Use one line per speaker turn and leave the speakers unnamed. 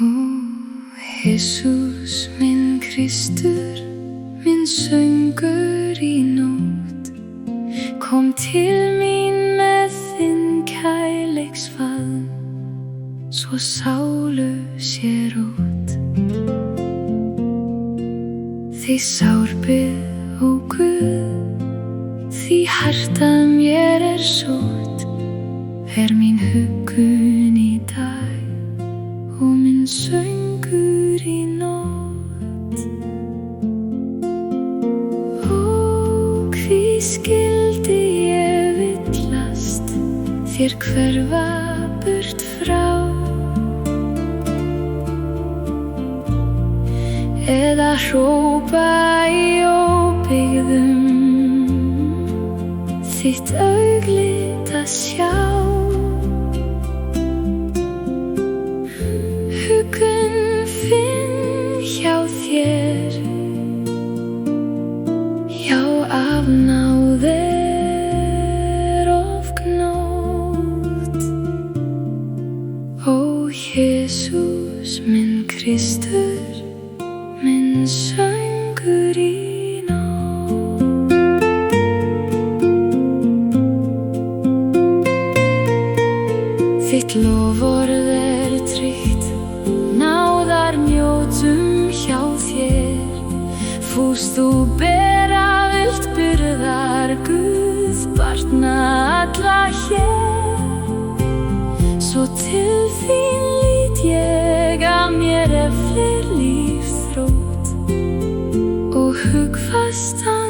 Ó, Jesús minn Kristur, minn söngur í nótt, kom til mín með þinn kærleiksfaðm, svo sálu sé rót. Því sárbið, ó Guð, því hjartað mér sótt, mín huggun í dag og minn söngur í nótt. Ó, hví skyldi ég villast, þér hverfa burt frá, eða hrópa í óbyggðum þitt auglit að sjá. Huggun finn hjá þér, já, af náð ofgnótt. Ó, Jesús minn Kristur, minn söngur í nótt. Þitt loforð tryggt, náðar njótum hjá þér. Fúst þú bera vilt byrðar, Guð barna alla hér. Svo til þín lít ég, að mér fleir líf þrótt og hugfastan